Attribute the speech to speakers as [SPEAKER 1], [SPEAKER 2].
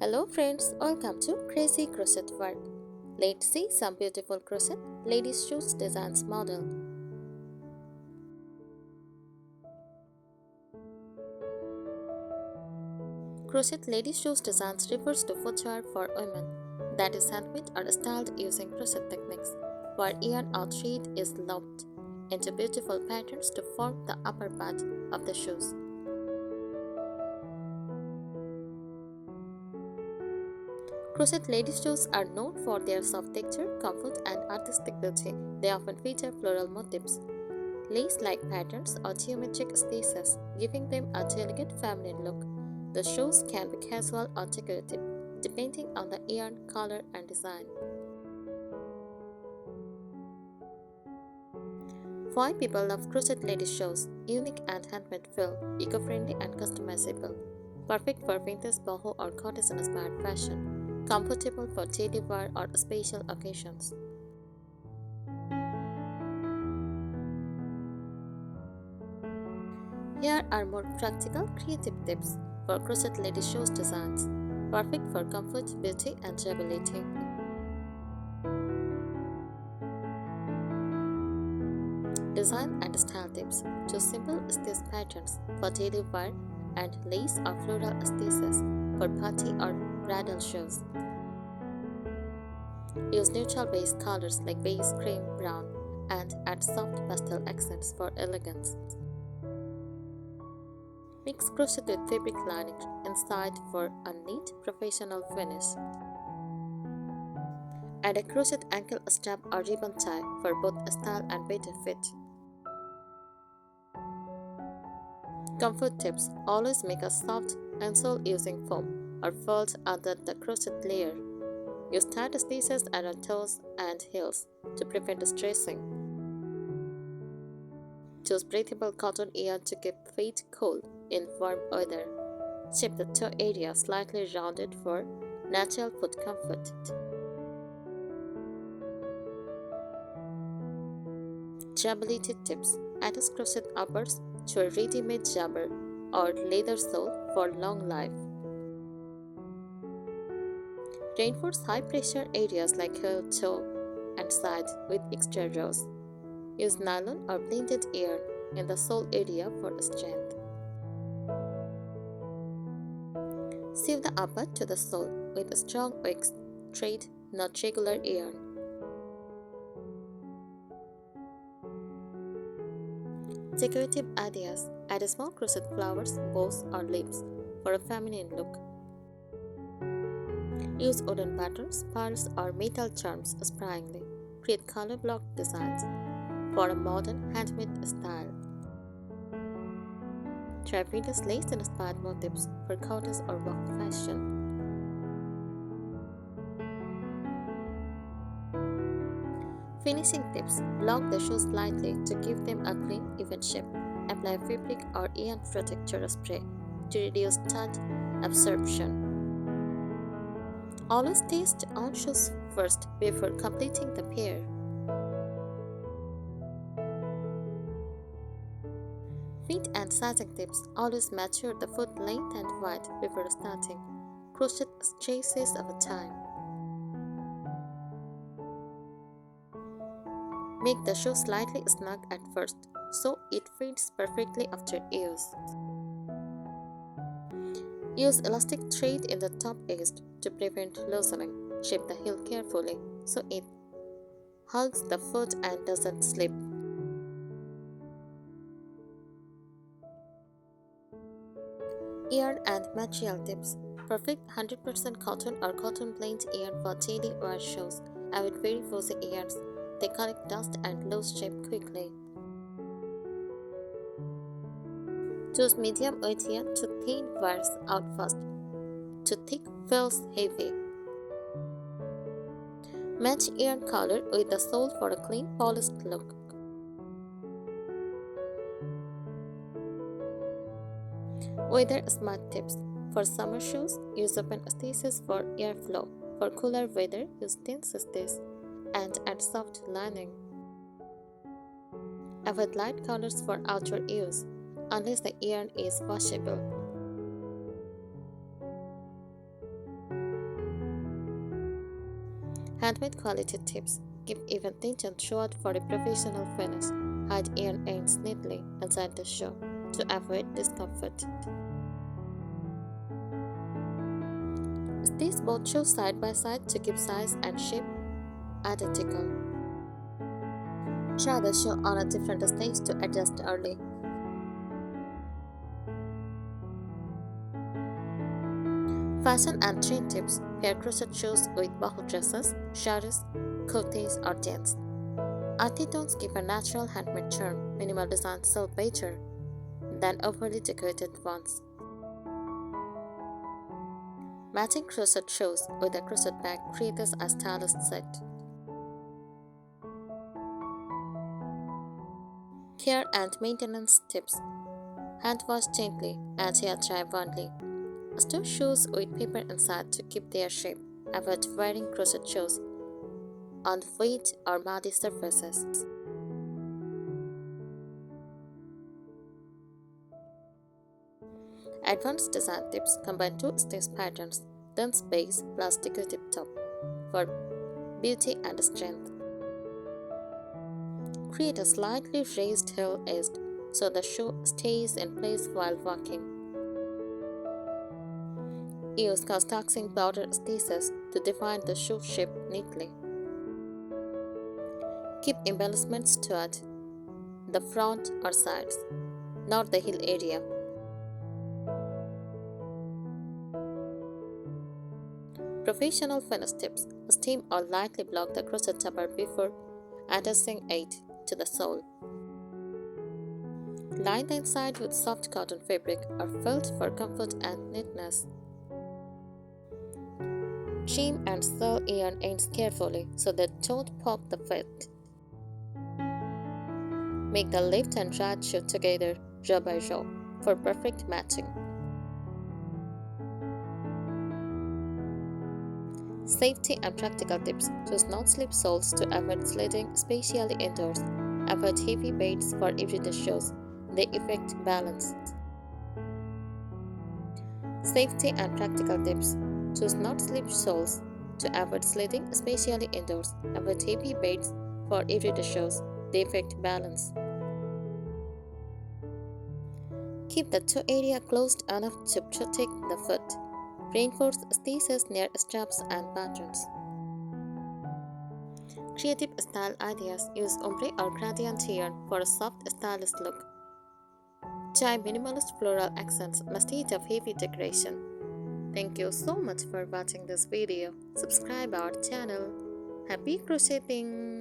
[SPEAKER 1] Hello friends, welcome to Crazy Crochet World. Let's see some beautiful crochet ladies shoes designs model. Crochet ladies shoes designs refers to footwear for women that is handmade or styled using crochet techniques, where yarn or thread is looped into beautiful patterns to form the upper part of the shoes. Crochet ladies shoes are known for their soft texture, comfort, and artistic beauty. They often feature floral motifs, lace-like patterns, or geometric stitches, giving them a delicate feminine look. The shoes can be casual or decorative, depending on the yarn, color, and design. Why people love crochet ladies shoes: unique and handmade feel, eco-friendly and customizable, perfect for vintage boho or cottage-inspired fashion, comfortable for daily wear or special occasions. Here are more practical, creative tips for crochet ladies shoes designs, perfect for comfort, beauty, and durability. Design and style tips: choose simple stitch patterns for daily wear and lace or floral stitches for party or bridal shows. Use neutral base colors like beige, cream, brown, and add soft pastel accents for elegance. Mix crochet with fabric lining inside for a neat, professional finish. Add a crochet ankle strap or ribbon tie for both style and better fit. Comfort tips: always make a soft insole using foam or fold under the crochet layer. Use tight stitches around toes and heels to prevent stressing. Choose breathable cotton yarn to keep feet cool in warm weather. Shape the toe area slightly rounded for natural foot comfort. Durability tips: attach crochet uppers to a ready-made jabber or leather sole for long life. Reinforce high-pressure areas like heel, toe, and side with extra rows. Use nylon or blended yarn in the sole area for strength. Sew the upper to the sole with strong wicks thread, not regular yarn. Decorative ideas: add small crochet flowers, bows, or leaves for a feminine look. Use wooden patterns, pearls, or metal charms sparingly. Create color block designs for a modern handmade style. Try various lace-inspired motifs for cottage or boho fashion. Finishing tips: block the shoes lightly to give them a clean, even shape. Apply fabric or yarn protector spray to reduce touch absorption. Always test on shoes first before completing the pair. Feet and sizing tips: always measure the foot length and width before starting. Crochet traces at a time. Make the shoe slightly snug at first so it fits perfectly after use. Use elastic thread in the top edge to prevent loosening. Shape the heel carefully so it hugs the foot and doesn't slip. Yarn and material tips: perfect 100% cotton or cotton blend yarn for daily wear shoes. Avoid very fuzzy yarns, they collect dust and lose shape quickly. Choose medium weight yarn to thin wears out fast. Too thick feels heavy. Match yarn color with the sole for a clean, polished look. Weather smart tips: for summer shoes, use open stitches for airflow. For cooler weather, use thin stitches and add soft lining. Avoid light colors for outdoor use, unless the yarn is washable. Handmade quality tips. Keep even tension short for a professional finish. Hide yarn ends neatly inside the shoe to avoid discomfort. Stitch both shoes side by side to keep size and shape identical. Try the shoe on a different stage to adjust early. Fashion and trend tips. Pair crochet shoes with boho dresses, saris, kurtis, or jeans. Earthy tones give a natural handmade charm. Minimal designs sell better than overly decorated ones. Matching crochet shoes with a crochet bag creates a stylish set. Care and maintenance tips. Hand wash gently and hair dry only. Store shoes with paper inside to keep their shape. Avoid wearing crochet shoes on wet or muddy surfaces. Advanced design tips combine two stitch patterns, dense base plus decorative top for beauty and strength. Create a slightly raised heel edge so the shoe stays in place while walking. Use constructing border stitches to define the shoe shape neatly. Keep embellishments toward the front or sides, not the heel area. Professional finish tips. Steam or lightly block the crochet topper before attaching it to the sole. Line the inside with soft cotton fabric or felt for comfort and neatness. Trim and sew yarn ends carefully so they don't poke the fit. Make the left and right shoe together row by row for perfect matching. Safety and practical tips. Choose non-slip soles to avoid sliding, especially indoors. Avoid heavy weights for everyday shoes. They affect balance. Safety and practical tips. Choose non-slip soles to avoid sliding, especially indoors. Avoid heavy weights for everyday shoes. They affect balance. Keep the toe area closed enough to protect the foot. Reinforce stitches near straps and patterns. Creative style ideas. Use ombre or gradient yarn for a soft, stylish look. Try minimalist floral accents instead of heavy decoration. Thank you so much for watching this video. Subscribe our channel. Happy crocheting!